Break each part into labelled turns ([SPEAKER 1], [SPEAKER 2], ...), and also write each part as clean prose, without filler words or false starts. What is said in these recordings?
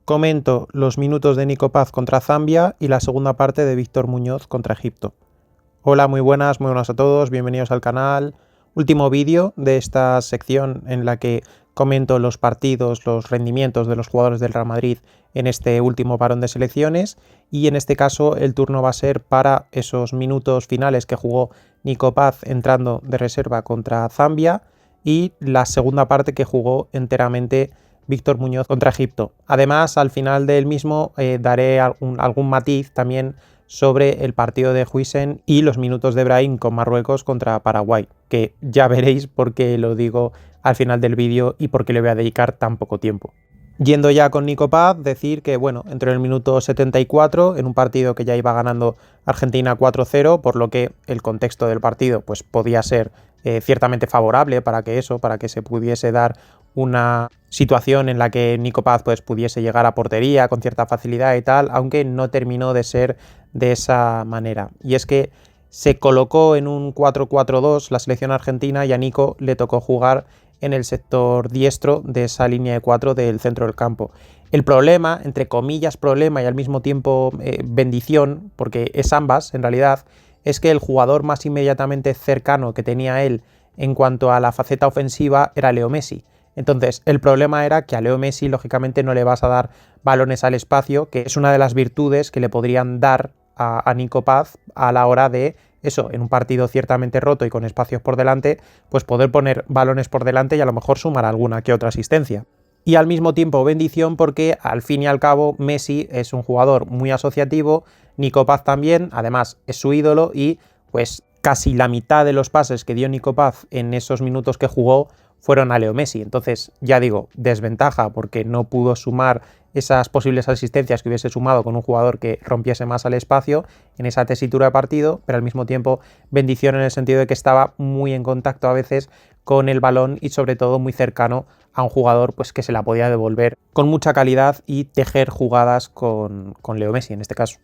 [SPEAKER 1] Comento los minutos de Nico Paz contra Zambia y la segunda parte de Víctor Muñoz contra Egipto. Hola, muy buenas a todos, bienvenidos al canal. Último vídeo de esta sección en la que comento los partidos, los rendimientos de los jugadores del Real Madrid en este último parón de selecciones, y en este caso el turno va a ser para esos minutos finales que jugó Nico Paz entrando de reserva contra Zambia y la segunda parte que jugó enteramente Víctor Muñoz contra Egipto. Además, al final del mismo daré algún matiz también sobre el partido de Huijsen y los minutos de Brahim con Marruecos contra Paraguay, que ya veréis por qué lo digo al final del vídeo y por qué le voy a dedicar tan poco tiempo. Yendo ya con Nico Paz, decir que bueno, entró en el minuto 74 en un partido que ya iba ganando Argentina 4-0, por lo que el contexto del partido pues podía ser ciertamente favorable para que se pudiese dar una situación en la que Nico Paz pues pudiese llegar a portería con cierta facilidad y tal, aunque no terminó de ser de esa manera. Y es que se colocó en un 4-4-2 la selección argentina y a Nico le tocó jugar en el sector diestro de esa línea de 4 del centro del campo. El problema, entre comillas problema y al mismo tiempo bendición, porque es ambas en realidad, es que el jugador más inmediatamente cercano que tenía él en cuanto a la faceta ofensiva era Leo Messi. Entonces, el problema era que a Leo Messi, lógicamente, no le vas a dar balones al espacio, que es una de las virtudes que le podrían dar a Nico Paz a la hora de eso, en un partido ciertamente roto y con espacios por delante, pues poder poner balones por delante y a lo mejor sumar alguna que otra asistencia. Y al mismo tiempo bendición porque al fin y al cabo Messi es un jugador muy asociativo, Nico Paz también, además es su ídolo y pues casi la mitad de los pases que dio Nico Paz en esos minutos que jugó fueron a Leo Messi. Entonces, ya digo, desventaja porque no pudo sumar esas posibles asistencias que hubiese sumado con un jugador que rompiese más al espacio en esa tesitura de partido, pero al mismo tiempo bendición en el sentido de que estaba muy en contacto a veces con el balón y sobre todo muy cercano a un jugador pues que se la podía devolver con mucha calidad y tejer jugadas con Leo Messi en este caso.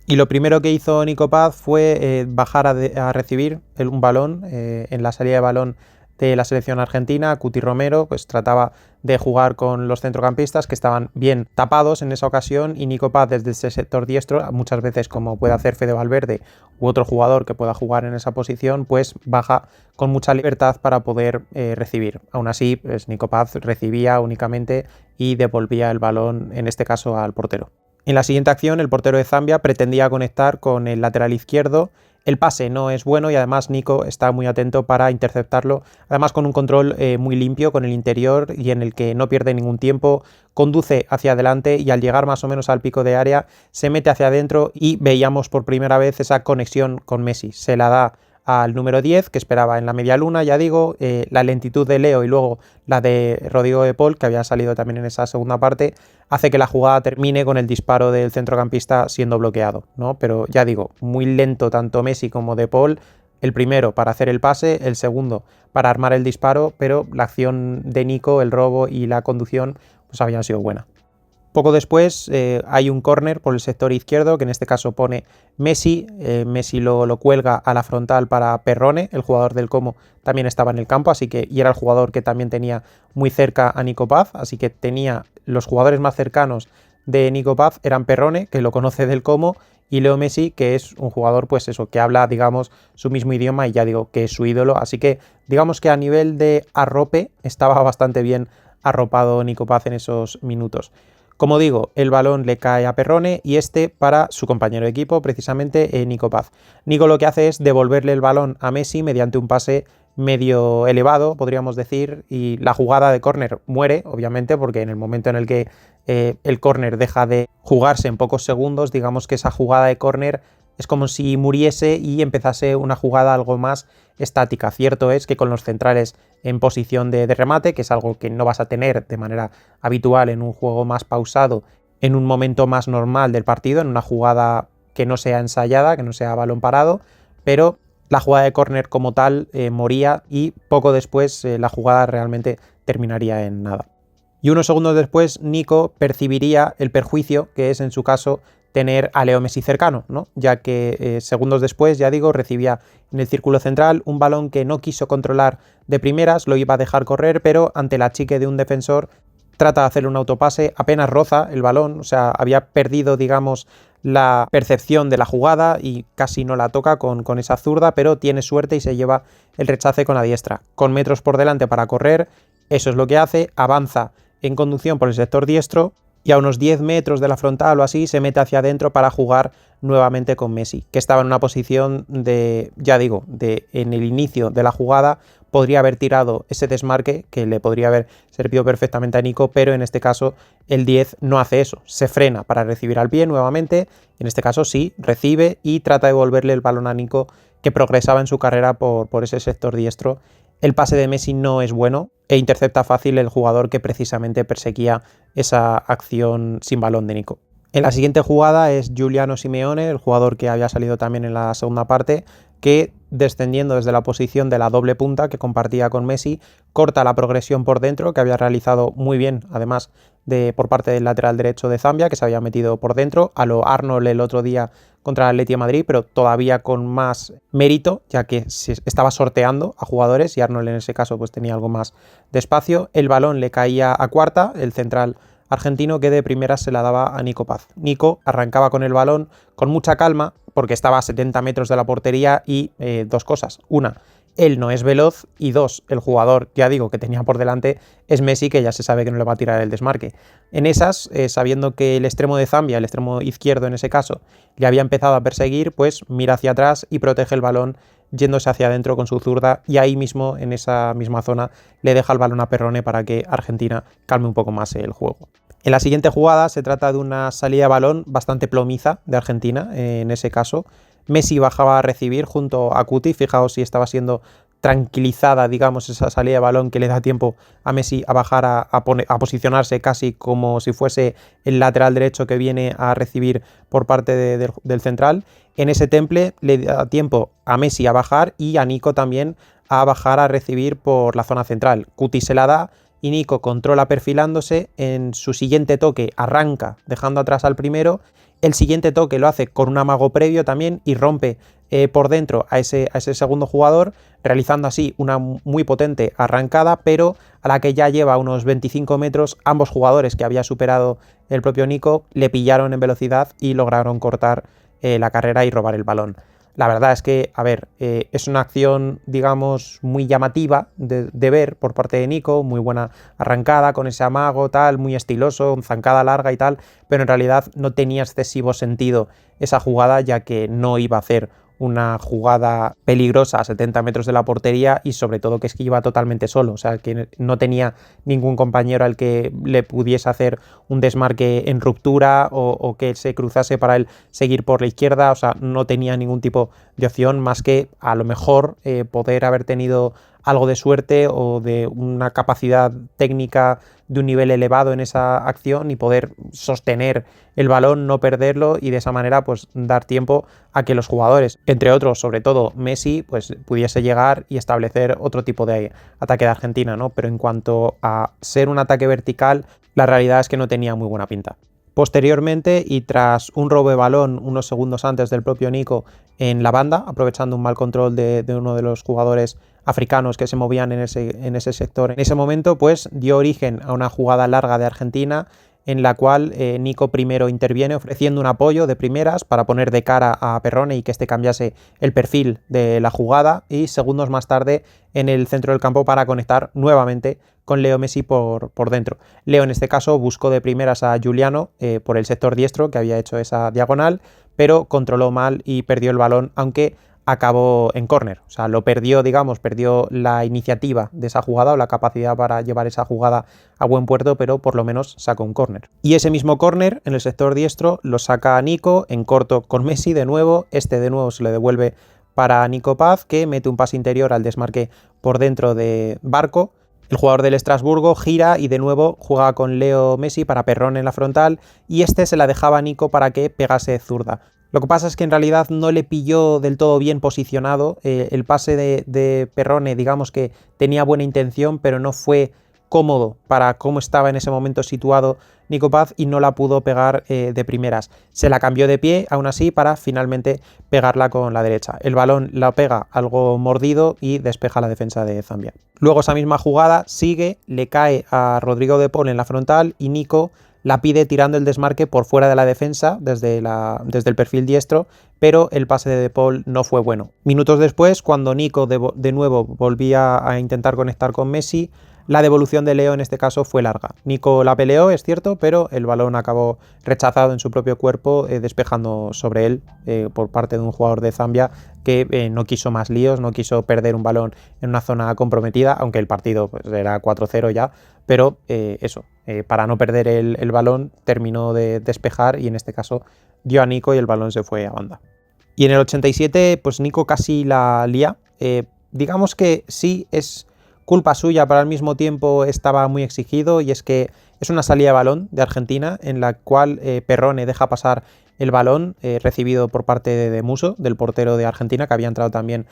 [SPEAKER 1] Y lo primero que hizo Nico Paz fue bajar a recibir un balón en la salida de balón de la selección argentina. Cuti Romero pues trataba de jugar con los centrocampistas que estaban bien tapados en esa ocasión y Nico Paz desde ese sector diestro, muchas veces como puede hacer Fede Valverde u otro jugador que pueda jugar en esa posición, pues baja con mucha libertad para poder recibir. Aún así, pues Nico Paz recibía únicamente y devolvía el balón, en este caso al portero. En la siguiente acción, el portero de Zambia pretendía conectar con el lateral izquierdo. El pase no es bueno y además Nico está muy atento para interceptarlo, además con un control muy limpio con el interior y en el que no pierde ningún tiempo, conduce hacia adelante y al llegar más o menos al pico de área se mete hacia adentro y veíamos por primera vez esa conexión con Messi. Se la da al número 10 que esperaba en la media luna, ya digo, la lentitud de Leo y luego la de Rodrigo de Paul, que había salido también en esa segunda parte, hace que la jugada termine con el disparo del centrocampista siendo bloqueado, ¿no? Pero ya digo, muy lento tanto Messi como de Paul, el primero para hacer el pase, el segundo para armar el disparo, pero la acción de Nico, el robo y la conducción pues habían sido buenas. Poco después hay un córner por el sector izquierdo que en este caso pone Messi. Messi lo cuelga a la frontal para Perrone, el jugador del Como también estaba en el campo, así que y era el jugador que también tenía muy cerca a Nico Paz, así que tenía los jugadores más cercanos de Nico Paz eran Perrone, que lo conoce del Como, y Leo Messi, que es un jugador pues eso, que habla digamos su mismo idioma y ya digo que es su ídolo, así que digamos que a nivel de arrope estaba bastante bien arropado Nico Paz en esos minutos. Como digo, el balón le cae a Perrone y este para su compañero de equipo, precisamente Nico Paz. Nico lo que hace es devolverle el balón a Messi mediante un pase medio elevado, podríamos decir, y la jugada de córner muere, obviamente, porque en el momento en el que el córner deja de jugarse en pocos segundos, digamos que esa jugada de córner es como si muriese y empezase una jugada algo más estática. Cierto es que con los centrales en posición de remate, que es algo que no vas a tener de manera habitual en un juego más pausado, en un momento más normal del partido, en una jugada que no sea ensayada, que no sea balón parado, pero la jugada de córner como tal moría y poco después la jugada realmente terminaría en nada. Y unos segundos después Nico percibiría el perjuicio que es en su caso tener a Leo Messi cercano, ¿no? Ya que segundos después, ya digo, recibía en el círculo central un balón que no quiso controlar de primeras, lo iba a dejar correr, pero ante la chique de un defensor trata de hacerle un autopase, apenas roza el balón, o sea, había perdido, digamos, la percepción de la jugada y casi no la toca con esa zurda, pero tiene suerte y se lleva el rechace con la diestra. Con metros por delante para correr, eso es lo que hace, avanza en conducción por el sector diestro y a unos 10 metros de la frontal o así se mete hacia adentro para jugar nuevamente con Messi, que estaba en una posición de, ya digo, en el inicio de la jugada podría haber tirado ese desmarque que le podría haber servido perfectamente a Nico, pero en este caso el 10 no hace eso, se frena para recibir al pie nuevamente, en este caso sí, recibe y trata de devolverle el balón a Nico, que progresaba en su carrera por ese sector diestro. El pase de Messi no es bueno e intercepta fácil el jugador que precisamente perseguía esa acción sin balón de Nico. En la siguiente jugada es Giuliano Simeone, el jugador que había salido también en la segunda parte, que descendiendo desde la posición de la doble punta que compartía con Messi, corta la progresión por dentro, que había realizado muy bien, además por parte del lateral derecho de Zambia, que se había metido por dentro, a lo Arnold el otro día contra el Atleti de Madrid, pero todavía con más mérito, ya que se estaba sorteando a jugadores y Arnold en ese caso pues tenía algo más de espacio. El balón le caía a Cuarta, el central argentino, que de primera se la daba a Nico Paz. Nico arrancaba con el balón con mucha calma porque estaba a 70 metros de la portería y dos cosas. Una, él no es veloz y dos, el jugador, ya digo, que tenía por delante es Messi, que ya se sabe que no le va a tirar el desmarque. En esas, sabiendo que el extremo de Zambia, el extremo izquierdo en ese caso, le había empezado a perseguir, pues mira hacia atrás y protege el balón yéndose hacia adentro con su zurda y ahí mismo, en esa misma zona, le deja el balón a Perrone para que Argentina calme un poco más el juego. En la siguiente jugada se trata de una salida de balón bastante plomiza de Argentina, en ese caso. Messi bajaba a recibir junto a Cuti, fijaos si estaba siendo tranquilizada, digamos, esa salida de balón que le da tiempo a Messi a bajar a posicionarse casi como si fuese el lateral derecho que viene a recibir por parte del central. En ese temple le da tiempo a Messi a bajar y a Nico también a bajar a recibir por la zona central. Cuti se la da y Nico controla perfilándose, en su siguiente toque arranca dejando atrás al primero, el siguiente toque lo hace con un amago previo también y rompe por dentro a ese segundo jugador, realizando así una muy potente arrancada, pero a la que ya lleva unos 25 metros, ambos jugadores que había superado el propio Nico le pillaron en velocidad y lograron cortar la carrera y robar el balón. La verdad es que, a ver, es una acción, digamos, muy llamativa de ver por parte de Nico, muy buena arrancada, con ese amago, tal, muy estiloso, zancada larga y tal, pero en realidad no tenía excesivo sentido esa jugada, ya que no iba a hacer una jugada peligrosa a 70 metros de la portería y sobre todo que es que iba totalmente solo, o sea que no tenía ningún compañero al que le pudiese hacer un desmarque en ruptura o que se cruzase para él seguir por la izquierda, o sea, no tenía ningún tipo de opción más que a lo mejor poder haber tenido algo de suerte o de una capacidad técnica de un nivel elevado en esa acción y poder sostener el balón, no perderlo y de esa manera pues dar tiempo a que los jugadores, entre otros, sobre todo Messi, pues pudiese llegar y establecer otro tipo de ataque de Argentina, ¿no? Pero en cuanto a ser un ataque vertical, la realidad es que no tenía muy buena pinta. Posteriormente, y tras un robo de balón unos segundos antes del propio Nico en la banda, aprovechando un mal control de uno de los jugadores africanos que se movían en ese sector, en ese momento pues dio origen a una jugada larga de Argentina en la cual Nico primero interviene ofreciendo un apoyo de primeras para poner de cara a Perrone y que este cambiase el perfil de la jugada, y segundos más tarde en el centro del campo para conectar nuevamente con Leo Messi por dentro. Leo en este caso buscó de primeras a Giuliano por el sector diestro, que había hecho esa diagonal, pero controló mal y perdió el balón, aunque acabó en córner. O sea, lo perdió, digamos, perdió la iniciativa de esa jugada o la capacidad para llevar esa jugada a buen puerto, pero por lo menos sacó un córner. Y ese mismo córner en el sector diestro lo saca Nico en corto con Messi de nuevo. Este de nuevo se le devuelve para Nico Paz, que mete un pase interior al desmarque por dentro de Barco. El jugador del Estrasburgo gira y de nuevo juega con Leo Messi para Perrone en la frontal y este se la dejaba a Nico para que pegase zurda. Lo que pasa es que en realidad no le pilló del todo bien posicionado. El pase de Perrone, digamos que tenía buena intención, pero no fue cómodo para cómo estaba en ese momento situado Nico Paz y no la pudo pegar de primeras. Se la cambió de pie, aún así, para finalmente pegarla con la derecha. El balón la pega algo mordido y despeja la defensa de Zambia. Luego esa misma jugada sigue, le cae a Rodrigo de Paul en la frontal y Nico la pide tirando el desmarque por fuera de la defensa desde el perfil diestro, pero el pase de Paul no fue bueno. Minutos después, cuando Nico de nuevo volvía a intentar conectar con Messi, la devolución de Leo en este caso fue larga. Nico la peleó, es cierto, pero el balón acabó rechazado en su propio cuerpo, despejando sobre él por parte de un jugador de Zambia que no quiso más líos, no quiso perder un balón en una zona comprometida, aunque el partido pues, era 4-0 ya, pero para no perder el balón terminó de despejar y en este caso dio a Nico y el balón se fue a banda. Y en el 87 pues Nico casi la lía, digamos que sí es culpa suya, pero al mismo tiempo estaba muy exigido y es que es una salida de balón de Argentina en la cual Perrone deja pasar el balón recibido por parte de Musso, del portero de Argentina, que había entrado también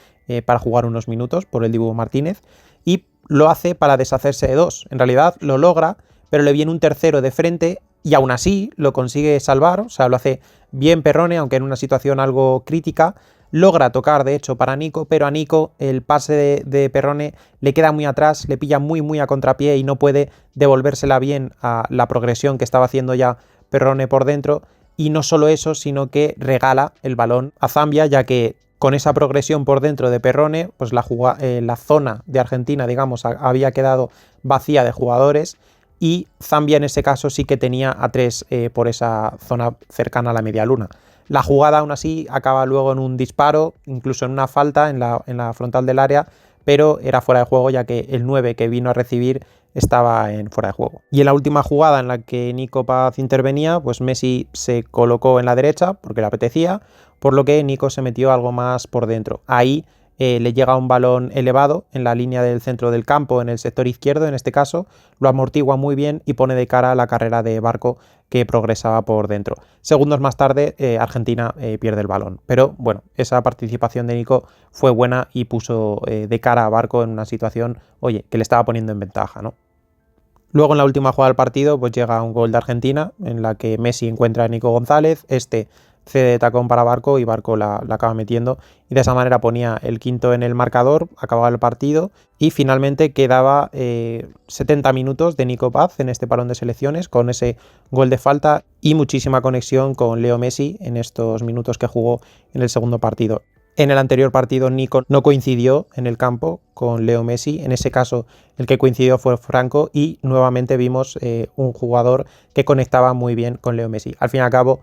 [SPEAKER 1] para jugar unos minutos por el Dibu Martínez, y lo hace para deshacerse de dos. En realidad lo logra, pero le viene un tercero de frente y aún así lo consigue salvar, o sea, lo hace bien Perrone, aunque en una situación algo crítica. Logra tocar, de hecho, para Nico, pero a Nico el pase de Perrone le queda muy atrás, le pilla muy a contrapié y no puede devolvérsela bien a la progresión que estaba haciendo ya Perrone por dentro. Y no solo eso, sino que regala el balón a Zambia, ya que con esa progresión por dentro de Perrone, pues la zona de Argentina, digamos, había quedado vacía de jugadores y Zambia en ese caso sí que tenía a tres por esa zona cercana a la media luna. La jugada aún así acaba luego en un disparo, incluso en una falta en la frontal del área, pero era fuera de juego ya que el 9 que vino a recibir estaba en fuera de juego. Y en la última jugada en la que Nico Paz intervenía, pues Messi se colocó en la derecha porque le apetecía, por lo que Nico se metió algo más por dentro. Ahí le llega un balón elevado en la línea del centro del campo, en el sector izquierdo en este caso, lo amortigua muy bien y pone de cara a la carrera de Barco que progresaba por dentro. Segundos más tarde Argentina pierde el balón, pero bueno, esa participación de Nico fue buena y puso de cara a Barco en una situación, oye, que le estaba poniendo en ventaja, ¿no? Luego en la última jugada del partido pues llega un gol de Argentina en la que Messi encuentra a Nico González, cede de tacón para Barco y Barco la acaba metiendo y de esa manera ponía el quinto en el marcador, acababa el partido y finalmente quedaba 70 minutos de Nico Paz en este parón de selecciones con ese gol de falta y muchísima conexión con Leo Messi en estos minutos que jugó en el segundo partido. En el anterior partido Nico no coincidió en el campo con Leo Messi, en ese caso el que coincidió fue Franco y nuevamente vimos un jugador que conectaba muy bien con Leo Messi. Al fin y al cabo,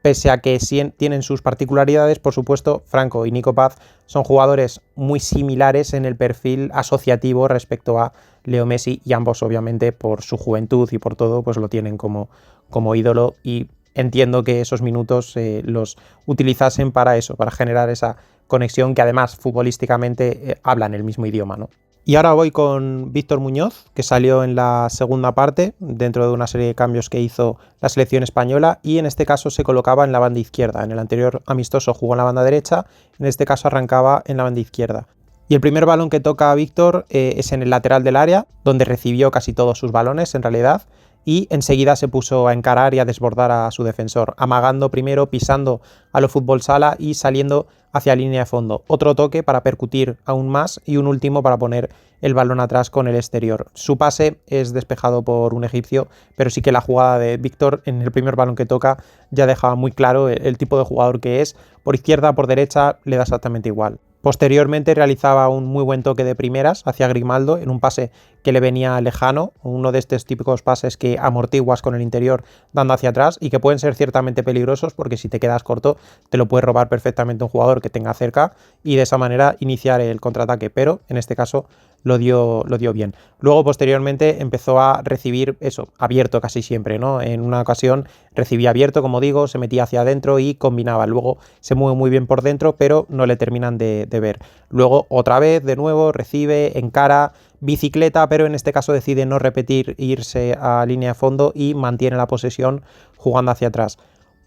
[SPEAKER 1] pese a que tienen sus particularidades, por supuesto, Franco y Nico Paz son jugadores muy similares en el perfil asociativo respecto a Leo Messi y ambos obviamente por su juventud y por todo pues lo tienen como ídolo y entiendo que esos minutos los utilizasen para eso, para generar esa conexión que además futbolísticamente hablan el mismo idioma, ¿no? Y ahora voy con Víctor Muñoz, que salió en la segunda parte, dentro de una serie de cambios que hizo la selección española, y en este caso se colocaba en la banda izquierda. En el anterior amistoso jugó en la banda derecha, en este caso arrancaba en la banda izquierda. Y el primer balón que toca a Víctor es en el lateral del área, donde recibió casi todos sus balones en realidad, y enseguida se puso a encarar y a desbordar a su defensor, amagando primero, pisando a lo fútbol sala y saliendo hacia línea de fondo. Otro toque para percutir aún más y un último para poner el balón atrás con el exterior. Su pase es despejado por un egipcio, pero sí que la jugada de Víctor en el primer balón que toca ya dejaba muy claro el tipo de jugador que es. Por izquierda, por derecha, le da exactamente igual. Posteriormente realizaba un muy buen toque de primeras hacia Grimaldo en un pase que le venía lejano, uno de estos típicos pases que amortiguas con el interior dando hacia atrás y que pueden ser ciertamente peligrosos porque si te quedas corto te lo puede robar perfectamente un jugador que tenga cerca y de esa manera iniciar el contraataque, pero en este caso lo dio bien. Luego posteriormente empezó a recibir eso, abierto casi siempre, ¿no? En una ocasión recibía abierto, como digo, se metía hacia adentro y combinaba. Luego se mueve muy bien por dentro, pero no le terminan de ver. Luego otra vez, de nuevo, recibe, encara, bicicleta, pero en este caso decide no repetir, irse a línea de fondo y mantiene la posesión jugando hacia atrás.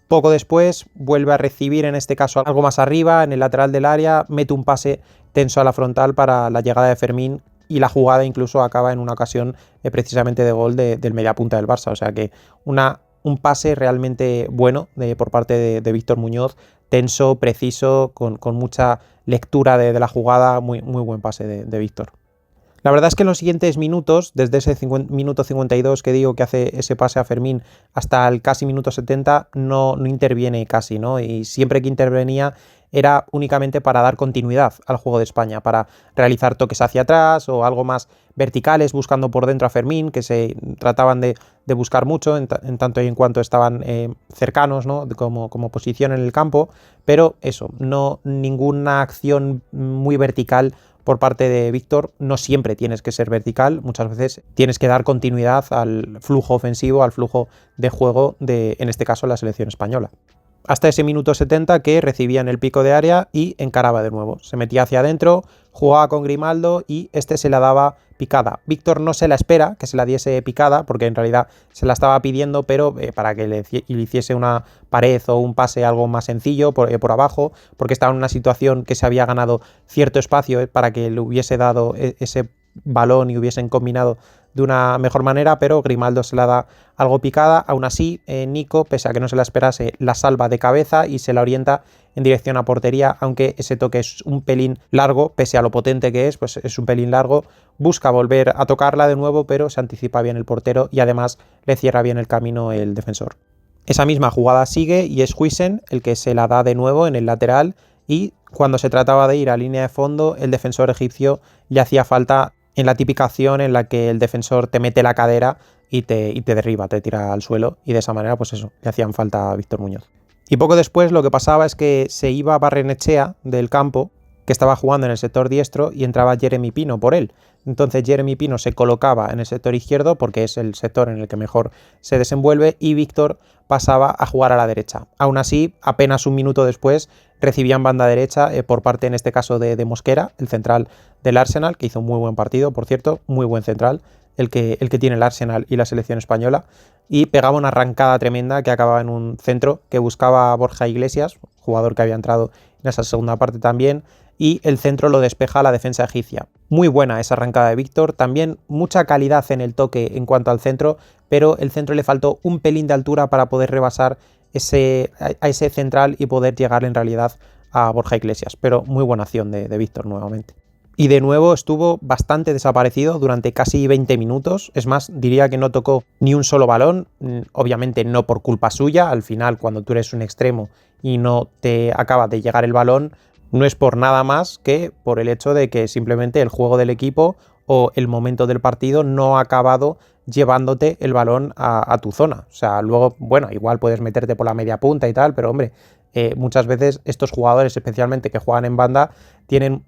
[SPEAKER 1] Poco después vuelve a recibir, en este caso algo más arriba, en el lateral del área, mete un pase tenso a la frontal para la llegada de Fermín, y la jugada incluso acaba en una ocasión precisamente de gol del mediapunta del Barça. O sea que un pase realmente bueno por parte de Víctor Muñoz, tenso, preciso, con mucha lectura de la jugada, muy, muy buen pase de Víctor. La verdad es que en los siguientes minutos, desde ese minuto 52 que digo que hace ese pase a Fermín hasta el casi minuto 70, no interviene casi, ¿no? Y siempre que intervenía era únicamente para dar continuidad al juego de España, para realizar toques hacia atrás o algo más verticales, buscando por dentro a Fermín, que se trataban de buscar mucho en tanto y en cuanto estaban cercanos, ¿no? como posición en el campo, pero eso, no ninguna acción muy vertical por parte de Víctor. No siempre tienes que ser vertical, muchas veces tienes que dar continuidad al flujo ofensivo, al flujo de juego de, en este caso, la selección española. Hasta ese minuto 70 que recibía en el pico de área y encaraba de nuevo. Se metía hacia adentro, jugaba con Grimaldo y este se la daba picada. Víctor no se la espera que se la diese picada, porque en realidad se la estaba pidiendo, pero para que le hiciese una pared o un pase algo más sencillo por abajo, porque estaba en una situación que se había ganado cierto espacio para que le hubiese dado ese balón y hubiesen combinado de una mejor manera, pero Grimaldo se la da algo picada. Aún así, Nico, pese a que no se la esperase, la salva de cabeza y se la orienta en dirección a portería, aunque ese toque es un pelín largo, pese a lo potente que es, pues es un pelín largo. Busca volver a tocarla de nuevo, pero se anticipa bien el portero y además le cierra bien el camino el defensor. Esa misma jugada sigue y es Huijsen el que se la da de nuevo en el lateral, y cuando se trataba de ir a línea de fondo, el defensor egipcio le hacía falta en la típica acción en la que el defensor te mete la cadera y te derriba, te tira al suelo, y de esa manera, pues eso, le hacían falta a Víctor Muñoz. Y poco después lo que pasaba es que se iba Barrenechea del campo, que estaba jugando en el sector diestro, y entraba Jeremy Pino por él. Entonces Jeremy Pino se colocaba en el sector izquierdo porque es el sector en el que mejor se desenvuelve, y Víctor pasaba a jugar a la derecha. Aún así, apenas un minuto después recibían banda derecha por parte, en este caso, de Mosquera, el central del Arsenal, que hizo un muy buen partido, por cierto, muy buen central, el que tiene el Arsenal y la selección española, y pegaba una arrancada tremenda que acababa en un centro que buscaba a Borja Iglesias, jugador que había entrado en esa segunda parte también, y el centro lo despeja la defensa egipcia. Muy buena esa arrancada de Víctor, también mucha calidad en el toque en cuanto al centro, pero el centro le faltó un pelín de altura para poder rebasar a ese central y poder llegar en realidad a Borja Iglesias, pero muy buena acción de Víctor nuevamente. Y de nuevo estuvo bastante desaparecido durante casi 20 minutos, es más, diría que no tocó ni un solo balón, obviamente no por culpa suya. Al final, cuando tú eres un extremo y no te acaba de llegar el balón, no es por nada más que por el hecho de que simplemente el juego del equipo o el momento del partido no ha acabado llevándote el balón a tu zona. O sea, luego, bueno, igual puedes meterte por la media punta y tal, pero hombre, muchas veces estos jugadores, especialmente que juegan en banda, tienen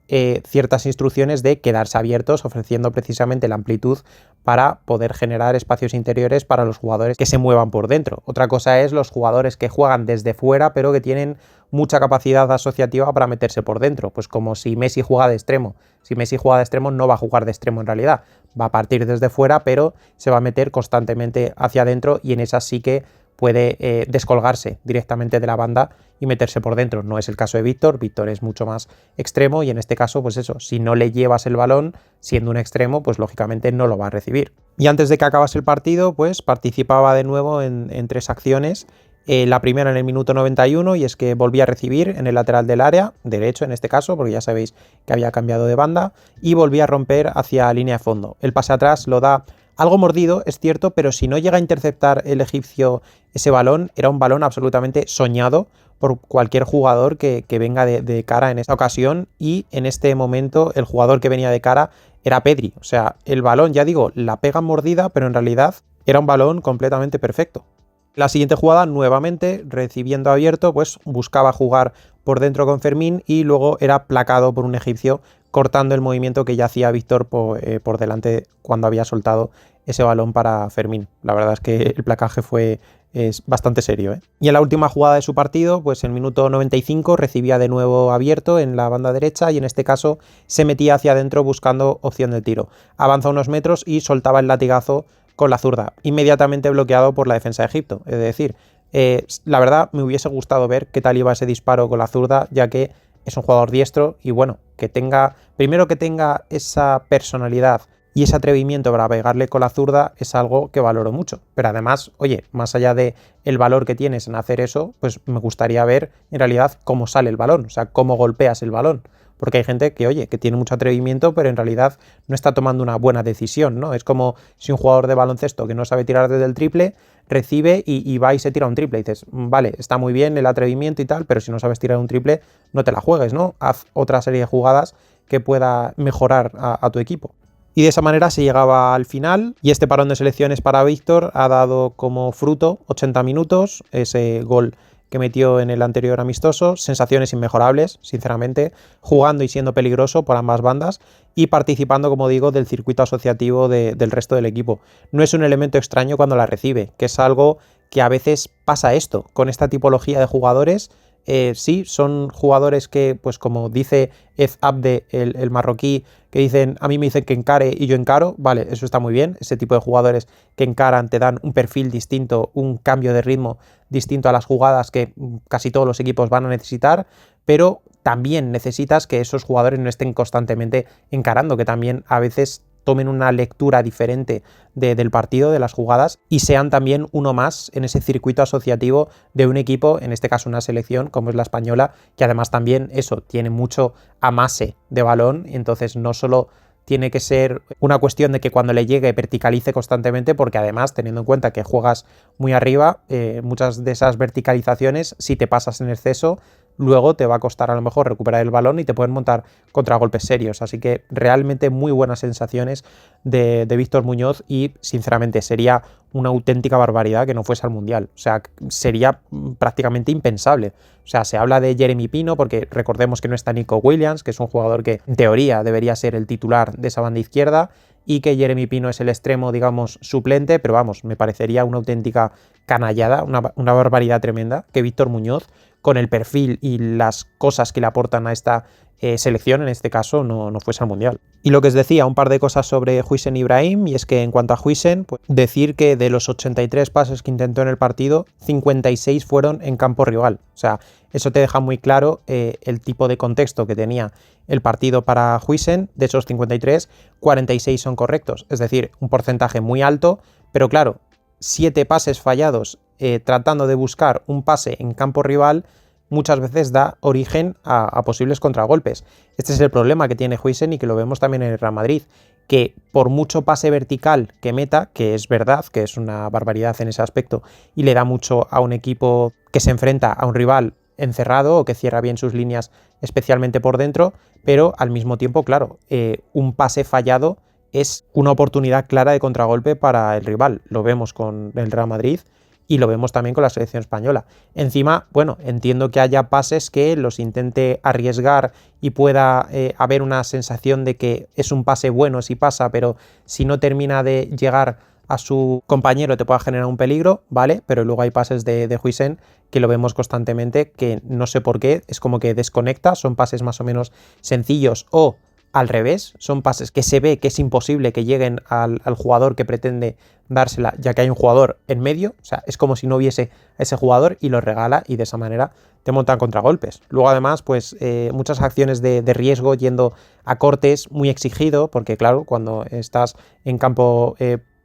[SPEAKER 1] ciertas instrucciones de quedarse abiertos, ofreciendo precisamente la amplitud para poder generar espacios interiores para los jugadores que se muevan por dentro. Otra cosa es los jugadores que juegan desde fuera, pero que tienen mucha capacidad asociativa para meterse por dentro, pues como si Messi juega de extremo. Si Messi juega de extremo, no va a jugar de extremo en realidad, va a partir desde fuera, pero se va a meter constantemente hacia adentro, y en esas sí que puede descolgarse directamente de la banda y meterse por dentro. No es el caso de Víctor. Víctor es mucho más extremo, y en este caso, pues eso, si no le llevas el balón siendo un extremo, pues lógicamente no lo va a recibir. Y antes de que acabase el partido, pues participaba de nuevo en tres acciones. La primera en el minuto 91, y es que volvía a recibir en el lateral del área, derecho en este caso, porque ya sabéis que había cambiado de banda, y volvía a romper hacia línea de fondo. El pase atrás lo da algo mordido, es cierto, pero si no llega a interceptar el egipcio ese balón, era un balón absolutamente soñado por cualquier jugador que venga de cara en esta ocasión, y en este momento el jugador que venía de cara era Pedri. O sea, el balón, ya digo, la pega mordida, pero en realidad era un balón completamente perfecto. La siguiente jugada, nuevamente, recibiendo abierto, pues buscaba jugar por dentro con Fermín, y luego era placado por un egipcio, cortando el movimiento que ya hacía Víctor por delante cuando había soltado ese balón para Fermín. La verdad es que el placaje es bastante serio, ¿eh? Y en la última jugada de su partido, pues en el minuto 95 recibía de nuevo abierto en la banda derecha, y en este caso se metía hacia adentro buscando opción de tiro. Avanza unos metros y soltaba el latigazo con la zurda, inmediatamente bloqueado por la defensa de Egipto. Es decir, la verdad me hubiese gustado ver qué tal iba ese disparo con la zurda, ya que es un jugador diestro y bueno, primero que tenga esa personalidad y ese atrevimiento para pegarle con la zurda es algo que valoro mucho. Pero además, oye, más allá de el valor que tienes en hacer eso, pues me gustaría ver en realidad cómo sale el balón, o sea, cómo golpeas el balón. Porque hay gente que, oye, que tiene mucho atrevimiento, pero en realidad no está tomando una buena decisión, ¿no? Es como si un jugador de baloncesto que no sabe tirar desde el triple recibe y va y se tira un triple. Y dices, vale, está muy bien el atrevimiento y tal, pero si no sabes tirar un triple, no te la juegues, ¿no? Haz otra serie de jugadas que pueda mejorar a tu equipo. Y de esa manera se llegaba al final y este parón de selecciones para Víctor ha dado como fruto 80 minutos, ese gol que metió en el anterior amistoso, sensaciones inmejorables, sinceramente, jugando y siendo peligroso por ambas bandas y participando, como digo, del circuito asociativo del resto del equipo. No es un elemento extraño cuando la recibe, que es algo que a veces pasa esto, con esta tipología de jugadores. Sí, son jugadores que, pues como dice Ez Abde, el marroquí, que dicen, a mí me dicen que encare y yo encaro, vale, eso está muy bien, ese tipo de jugadores que encaran te dan un perfil distinto, un cambio de ritmo distinto a las jugadas que casi todos los equipos van a necesitar, pero también necesitas que esos jugadores no estén constantemente encarando, que también a veces tomen una lectura diferente del partido, de las jugadas, y sean también uno más en ese circuito asociativo de un equipo, en este caso una selección como es la española, que además también eso, tiene mucho amase de balón, entonces no solo tiene que ser una cuestión de que cuando le llegue verticalice constantemente, porque además, teniendo en cuenta que juegas muy arriba, muchas de esas verticalizaciones, si te pasas en exceso, luego te va a costar a lo mejor recuperar el balón y te pueden montar contragolpes serios. Así que realmente muy buenas sensaciones de Víctor Muñoz y sinceramente sería una auténtica barbaridad que no fuese al Mundial. O sea, sería prácticamente impensable. O sea, se habla de Jeremy Pino porque recordemos que no está Nico Williams, que es un jugador que en teoría debería ser el titular de esa banda izquierda y que Jeremy Pino es el extremo, digamos, suplente, pero vamos, me parecería una auténtica canallada, una barbaridad tremenda que Víctor Muñoz, con el perfil y las cosas que le aportan a esta selección, en este caso, no fuese al Mundial. Y lo que os decía, un par de cosas sobre Huijsen Ibrahim, y es que en cuanto a Huijsen, pues decir que de los 83 pases que intentó en el partido, 56 fueron en campo rival. O sea, eso te deja muy claro el tipo de contexto que tenía el partido para Huijsen. De esos 53, 46 son correctos, es decir, un porcentaje muy alto, pero claro, 7 pases fallados tratando de buscar un pase en campo rival muchas veces da origen a posibles contragolpes. Este es el problema que tiene Huijsen y que lo vemos también en el Real Madrid, que por mucho pase vertical que meta, que es verdad, que es una barbaridad en ese aspecto, y le da mucho a un equipo que se enfrenta a un rival encerrado o que cierra bien sus líneas, especialmente por dentro, pero al mismo tiempo, claro, un pase fallado es una oportunidad clara de contragolpe para el rival. Lo vemos con el Real Madrid y lo vemos también con la selección española. Encima, bueno, entiendo que haya pases que los intente arriesgar y pueda haber una sensación de que es un pase bueno si pasa, pero si no termina de llegar a su compañero te pueda generar un peligro, ¿vale? Pero luego hay pases de Huijsen que lo vemos constantemente, que no sé por qué, es como que desconecta, son pases más o menos sencillos o al revés, son pases que se ve que es imposible que lleguen al jugador que pretende dársela, ya que hay un jugador en medio, o sea, es como si no hubiese a ese jugador y lo regala y de esa manera te montan contragolpes. Luego además, pues muchas acciones de riesgo yendo a cortes muy exigido, porque claro, cuando estás en campo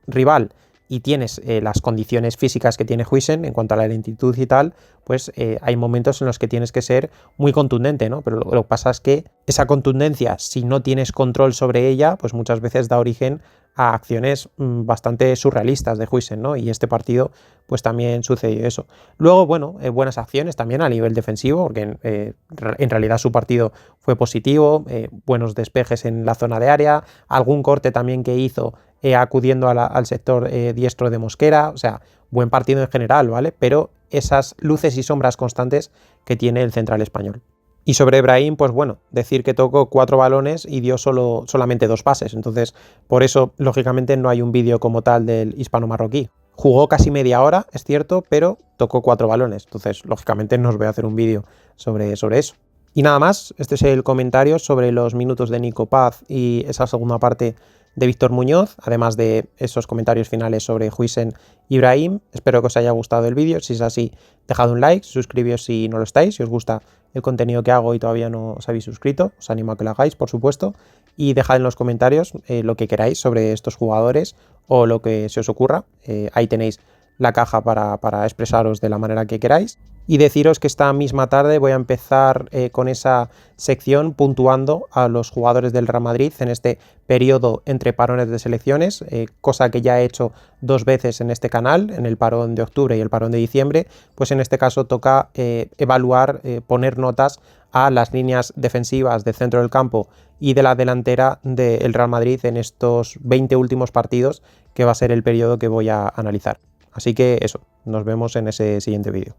[SPEAKER 1] rival y tienes las condiciones físicas que tiene Huijsen en cuanto a la lentitud y tal, pues hay momentos en los que tienes que ser muy contundente, ¿no? Pero lo que pasa es que esa contundencia, si no tienes control sobre ella, pues muchas veces da origen a acciones bastante surrealistas de Huijsen, ¿no? Y este partido, pues también sucedió eso. Luego, bueno, buenas acciones también a nivel defensivo, porque en realidad su partido fue positivo, buenos despejes en la zona de área, algún corte también que hizo acudiendo al sector diestro de Mosquera, o sea, buen partido en general, ¿vale? Pero esas luces y sombras constantes que tiene el central español. Y sobre Brahim, pues bueno, decir que tocó 4 balones y dio solamente 2 pases, entonces por eso, lógicamente, no hay un vídeo como tal del hispano-marroquí. Jugó casi media hora, es cierto, pero tocó 4 balones, entonces, lógicamente, no os voy a hacer un vídeo sobre eso. Y nada más, este es el comentario sobre los minutos de Nico Paz y esa segunda parte de Víctor Muñoz, además de esos comentarios finales sobre Huijsen y Brahim. Espero que os haya gustado el vídeo. Si es así, dejad un like, suscribíos si no lo estáis, si os gusta el contenido que hago y todavía no os habéis suscrito, os animo a que lo hagáis, por supuesto, y dejad en los comentarios lo que queráis sobre estos jugadores o lo que se os ocurra. Ahí tenéis la caja para expresaros de la manera que queráis. Y deciros que esta misma tarde voy a empezar con esa sección puntuando a los jugadores del Real Madrid en este periodo entre parones de selecciones, cosa que ya he hecho 2 veces en este canal, en el parón de octubre y el parón de diciembre. Pues en este caso toca evaluar, poner notas a las líneas defensivas del centro del campo y de la delantera del Real Madrid en estos 20 últimos partidos, que va a ser el periodo que voy a analizar. Así que eso, nos vemos en ese siguiente vídeo.